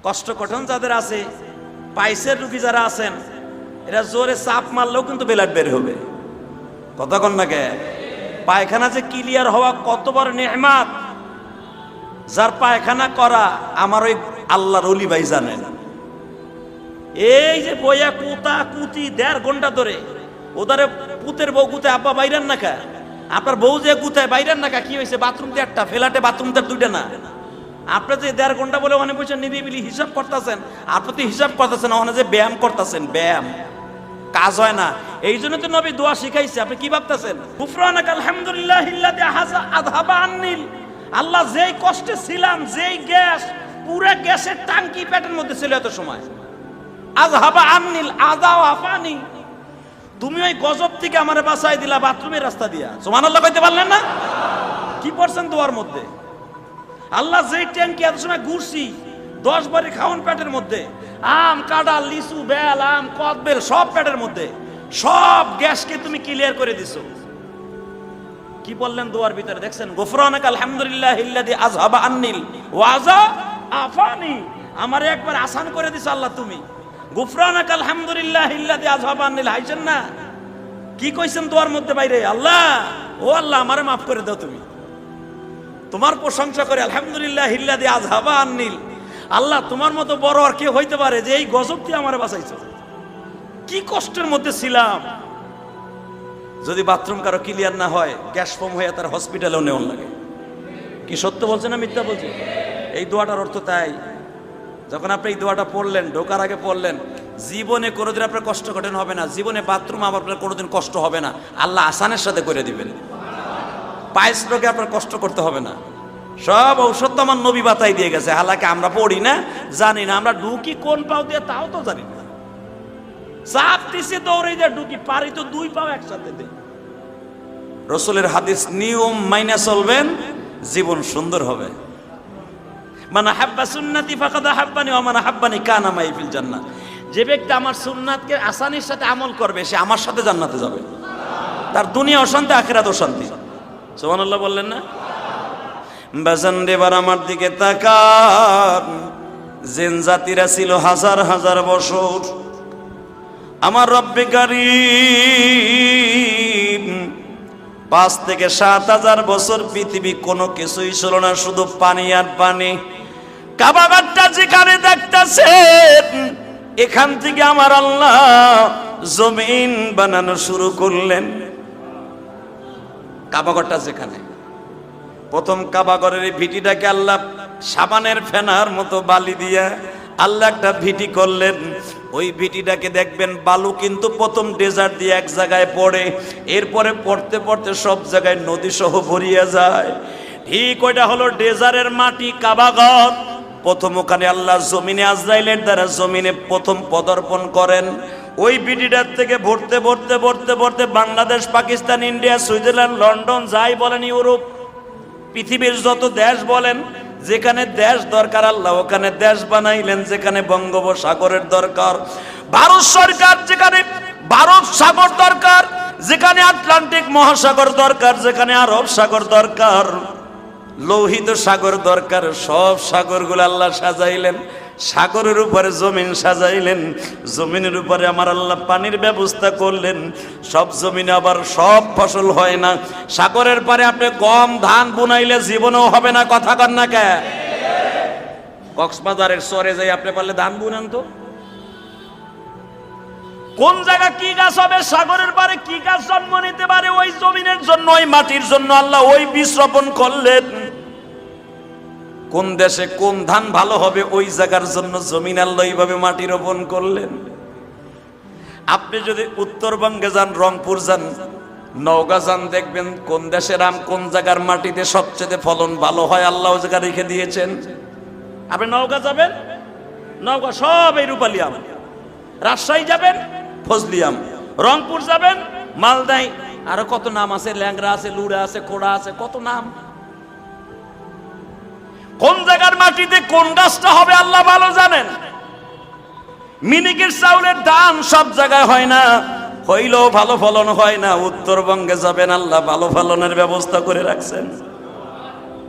কষ্টকঠন যাদের আছে, পাইসের রুগী যারা আছেন, এরা জোরে চাপ মারলেও কিন্তু ব্লাড বের হবে। কথা কন না কে? পায়খানা যে ক্লিয়ার হওয়া কত বড় নেয়ামত, যার পায়খানা করা আমার ওই আল্লাহর ওলি ভাই জানেন। এই যে বইয়া কুতা কুতি 1.5 ঘন্টা ধরে ওদারে পুতের বউ কুতায়, আব্বা বাইরেন না কা, আপনার বউ যে কুতায় বাইরেন না কা, কি হয়েছে? বাথরুম তো একটা, ফ্ল্যাটে বাথরুম তো 2টা না। আপনি যে 1.5 ঘন্টা বলে ওখানে বসে নিরিবিলি হিসাব করতেছেন, আপনি তো হিসাব করতেছেন, ওখানে যে ব্যায়াম করতেছেন, ব্যায়াম কাজ হয় না। এই জন্য তো নবী দোয়া শিখাইছে। আপনি কি ভাবতেছেন? গুফরানাক আলহামদুলিল্লাহিল্লাযী আযহাবা আন্নিল, আল্লাহ যেই কষ্টে ছিলাম, যেই গ্যাস, পুরো গ্যাসের টাঙ্কি পেটের মধ্যে ছিল এত সময়, আযহাবা আন্নিল আযা ওয়া আফানি, তুমি ওই গজব থেকে আমারে বাঁচাই দিলা বাথরুমের রাস্তা দিয়া। সুবহানাল্লাহ কইতে পারলেন না? কি পড়ছেন দোয়ার মধ্যে? আল্লাহ যেই ট্যাঙ্কি এত সময় ঘুরছি, 10 বারে খাওন পেটের মধ্যে, আম কাঁঠাল লিচু বেল আম কদবেল সব পেটের মধ্যে, সব গ্যাসকে তুমি ক্লিয়ার করে দিছো। কি বললেন দোয়ার ভিতরে? দেখছেন, গুফরানাক আলহামদুলিল্লাহিল্লাযী আযহাবা আন্নিল ওয়া আযা আফানি, আমারে একবার আসান করে দিছো আল্লাহ তুমি। গুফরানাক আলহামদুলিল্লাহিল্লাযী আযহাবা আন্নিল, হাইছেন না? কি কইছেন দোয়ার মধ্যে বাইরে? আল্লাহ, ও আল্লাহ আমারে মাফ করে দাও তুমি। তোমার প্রশংসা করে আলহামদুলিল্লাহিল্লাযী আযহাবা আন্নিল, আল্লাহ তোমার মতো বড় আর কে হইতে পারে যে এই গজব দিয়ে আমারে বাঁচাইছো। কি কষ্টের মধ্যে ছিলাম। যদি বাথরুম কারো ক্লিয়ার না হয়, গ্যাস ফর্ম হয়ে তার হসপিটালেও নেওয়ার লাগে। কি সত্য বলছে না মিথ্যা বলছে? এই দোয়াটার অর্থ তাই, যখন আপনি এই দোয়াটা পড়লেন, ঢোকার আগে পড়লেন, জীবনে কোনোদিন আপনার কষ্ট কঠিন হবে না, জীবনে বাথরুম আপনার কোনোদিন কষ্ট হবে না, আল্লাহ আসানের সাথে করে দিবেন। পায়েস রোগে আপনার কষ্ট করতে হবে না, সব ঔষধ তো আমার নবী বাতাই দিয়ে গেছে। হালাকে আমরা পড়ি না, জানি না, আমরা ঢুকি কোন পাও দিয়ে তাও তো জানি না, চাপ দিছে দৌড়ে যা ঢুকি, পারি তো 2 পাও একসাথে দেই। রসুলের হাদিস নিয়ম মাইনা চলবেন, জীবন সুন্দর হবে। মান হাব্বা সুন্নতি ফাকাদ হাব্বানি ওয়া মান হাব্বানি কানা মাই ফিল জান্নাহ, যে ব্যক্তি আমার সুন্নাতকে আসানির সাথে আমল করবে সে আমার সাথে জান্নাতে যাবে, তার দুনিয়া অশান্তি আখিরাত অশান্তি। সুবহানাল্লাহ বললেন না? বাজান দেবার আমার দিকে তাকান, জিন জাতিরা ছিল হাজার হাজার বছর, আমার রব্বে কারীম 5 থেকে 7,000 বছর পৃথিবী কোনো কিছুই ছিল না, শুধু পানি আর পানি। কাবাঘরটা যেখানে দেখতেছেন, এখান থেকে আমার আল্লাহ জমিন বানানো শুরু করলেন। কাবাঘরটা যেখানে, প্রথম কাবাঘরের এই ভিটিটাকে আল্লাহ সাবানের ফেনার মতো বালি দিয়া আল্লাহ একটা ভিটি করলেন। ওই ভিটিটাকে দেখবেন বালু কিন্তু প্রথম ডেজার্ট দিয়ে এক জায়গায় পড়ে, এরপরে পড়তে পড়তে সব জায়গায় নদী সহ ভরিয়ে যায়। ঠিক ওইটা হলো ডেজার্টের মাটি, কাবাঘর। প্রথম ওখানে আল্লাহ জমিনে আজরাইলের দ্বারা জমিনে প্রথম পদার্পণ করেন। ওই ভিটিটার থেকে ভরতে ভরতে ভরতে ভরতে Bangladesh, Pakistan, India, Switzerland, London, যাই বলেন, ইউরোপ, পৃথিবীর যত দেশ বলেন, যেখানে দেশ দরকার আল্লাহ ওখানে দেশ বানাইলেন। যেখানে বঙ্গোপসাগরের দরকার ভারত সরকার, যেখানে ভারত সাগর দরকার, যেখানে আটলান্টিক মহাসাগর দরকার, যেখানে আরব সাগর দরকার, লোহিত সাগর দরকার, সব সাগরগুলো আল্লাহ সাজাইলেন। সাগরের উপরে জমিন সাজাইলেন, জমিনের উপরে আমার আল্লাহ পানির ব্যবস্থা করলেন। সব জমিনে আবার সব ফসল হয় না। সাগরের পারে আপনি গম ধান বুনাইলে জীবনেও হবে না, কথা কন না কে? কক্সবাজারের চরে যাই আপনি পারলে ধান বুনান তো। কোন জায়গা কি গাছ হবে, সাগরের পারে কি গাছ জন্ম নিতে পারে, ওই জমিনের জন্য, ওই মাটির জন্য আল্লাহ ওই বীজ রোপণ করলেন। কোন দেশে কোন ধান ভালো হবে, ওই জায়গার জন্য জমিন আল্লাহ এইভাবে মাটি রোপণ করলেন। আপনি যদি উত্তরবঙ্গে যান, রংপুর যান, নওগাঁ যান, দেখবেন কোন দেশের আম কোন জায়গার মাটিতে সবচেয়ে ফলন ভালো হয়, আল্লাহ ওই জায়গা রেখে দিয়েছেন। আপনি নওগাঁ যাবেন, নওগাঁ সব এই রূপালী আম। রাজশাহী যাবেন, ফজলি আম। রংপুর যাবেন, মালদাই, আরো কত নাম আছে, ল্যাংড়া আছে, লুড়া আছে, কোড়া আছে, কত নাম। কোন জায়গার মাটিতে কোন গাছটা হবে আল্লাহ ভালো জানেন। মিনিকের চাউলের দাম সব জায়গায় হয় না, হইলেও ভালো ফলন হয় না। উত্তরবঙ্গে যাবেন, আল্লাহ ভালো ফলনের ব্যবস্থা করে রাখছেন,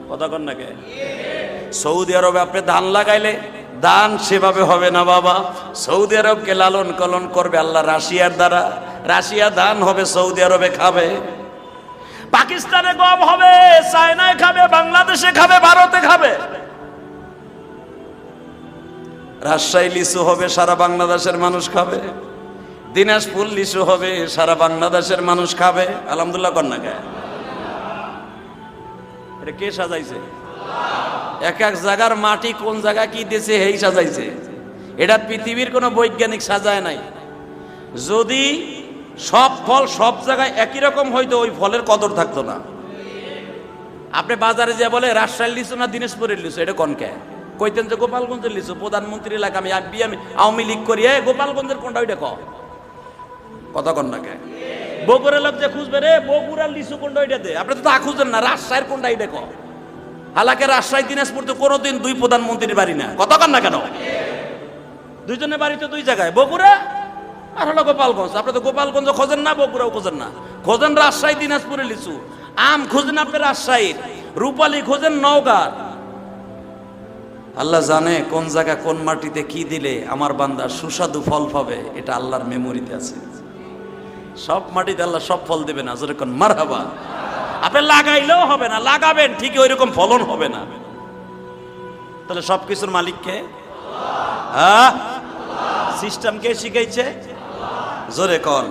কথা কন না কে? সৌদি আরবে আপনি ধান লাগাইলে দান সেভাবে হবে না বাবা। সৌদি আরবকে লালন পালন করবে আল্লাহ রাশিয়ার দ্বারা, রাশিয়া দান হবে সৌদি আরবে খাবে, পাকিস্তানে গম হবে, চায়নায় খাবে, বাংলাদেশে খাবে, ভারতে খাবে। রাজশাহী লিচু হবে, সারা বাংলাদেশের মানুষ খাবে। দিনাজপুর লিচু হবে, সারা বাংলাদেশের মানুষ খাবে। আলহামদুলিল্লাহ কন্যা কে এটা কে সাজাইছে? এক এক জায়গার মাটি কোন জায়গা কি দিয়েছে এই সাজাইছে। এটা পৃথিবীর কোনো বৈজ্ঞানিক সাজায় নাই। যদি সব ফল সব জায়গায় একই রকম হইতো ওই ফলের কদর থাকতো না। আপনি বাজারে যে বলে রাজশাহীর লিচু না দিনাজপুরের লিচু, এটা কনকে কইতেন যে গোপালগঞ্জের লিচু, প্রধানমন্ত্রী এলাকা আমি আওয়ামী লীগ করি, গোপালগঞ্জের কোনটা ওইটা কথা কন্যাকে। বগুড়ার লোক যে খুঁজবে রে বগুড়ার লিচু কোনটা ওইটা দে, আপনি তো তা খুঁজেন না রাজশাহীর কোনটা এইটা হালাকে রাজশাহী দিনাজপুর তো কোনোদিন দুই প্রধানমন্ত্রীর বাড়ি না, কথা কন না কেন? দুইজনের বাড়ি তো দুই জায়গায়, বগুড়া আর হলো গোপালগঞ্জ। আপনি তো গোপালগঞ্জ খোঁজেন না, বগুড়াও খোঁজেন না, খোঁজেন রাজশাহী দিনাজপুরের লিচু। আম খোঁজেন আপনি রাজশাহীর, রূপালী খোঁজেন নওগাঁর। আল্লাহ জানে কোন জায়গা কোন মাটিতে কি দিলে আমার বান্দা সুস্বাদু ফল পাবে, এটা আল্লাহর মেমোরিতে আছে। সব মাটিতে আল্লাহ সব ফল দেবে না, যেরকম মারহাবা। আপনি লাগাইলেও হবে না, লাগাবেন ঠিকই ওই রকম ফলন হবে না। তাহলে সবকিছুর মালিক কে? হ্যাঁ, সিস্টেম কে শিখাইছে? জোরে কন।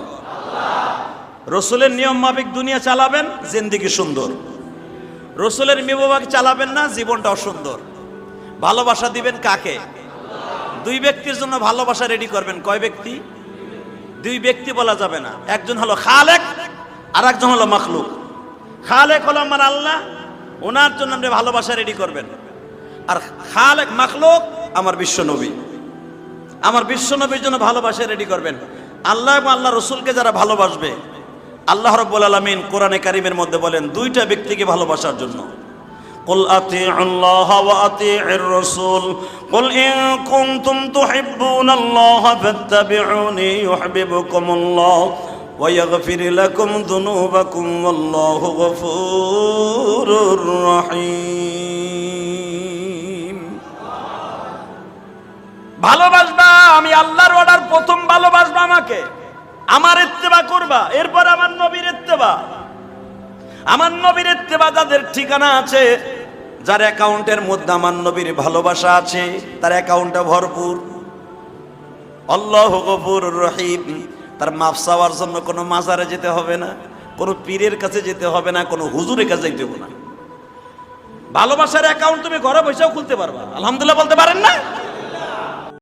রসুলের নিয়ম মাফিক দুনিয়া চালাবেন, জিন্দেগি সুন্দর। রসুলের মেবাবাকে চালাবেন না, জীবনটা অসুন্দর। ভালোবাসা দিবেন কাকে? দুই ব্যক্তির জন্য ভালোবাসা রেডি করবেন। কয় ব্যক্তি? দুই ব্যক্তি বলা যাবে না। একজন হলো খালেক আর একজন হলো মাখলুক। খালেক হলো আমার আল্লাহ, ওনার জন্য আপনি ভালোবাসা রেডি করবেন। আর খালেক মাখলুক আমার বিশ্ব নবী, আমার বিশ্ব নবীর জন্য ভালোবাসা রেডি করবেন। আল্লাহ এবং আল্লাহ রসুলকে যারা ভালোবাসবে, আল্লাহ রাব্বুল আলামিন কোরআনে কারিমের মধ্যে বলেন দুইটা ব্যক্তিকে ভালোবাসার জন্য। قل أطيعوا الله وأطيعوا الرسول قل إن كنتم تحبون الله فاتبعوني يحببكم الله ويغفر لكم ذنوبكم والله غفور رحيم। ভালোবাসবা, আমি আল্লাহর অর্ডার, প্রথম ভালোবাসবা আমাকে, আমার ইত্তেবা করবা, এরপর আমার নবীর ইত্তেবা। আমার নবীর ইত্তেবা যাদের ঠিকানা আছে, যার অ্যাকাউন্টের মধ্যে আমার নবীর ভালোবাসা আছে, তার অ্যাকাউন্টটা ভরপুর। আল্লাহু গফুরুর রহিম। তার মাফ চাওয়ার জন্য কোনো মাজারে যেতে হবে না, কোনো পীরের কাছে যেতে হবে না, কোনো হুজুরের কাছে যেতে হবে না। ভালোবাসার অ্যাকাউন্ট তুমি ঘরে বসেও খুলতে পারবা। আলহামদুলিল্লাহ বলতে পারেন না?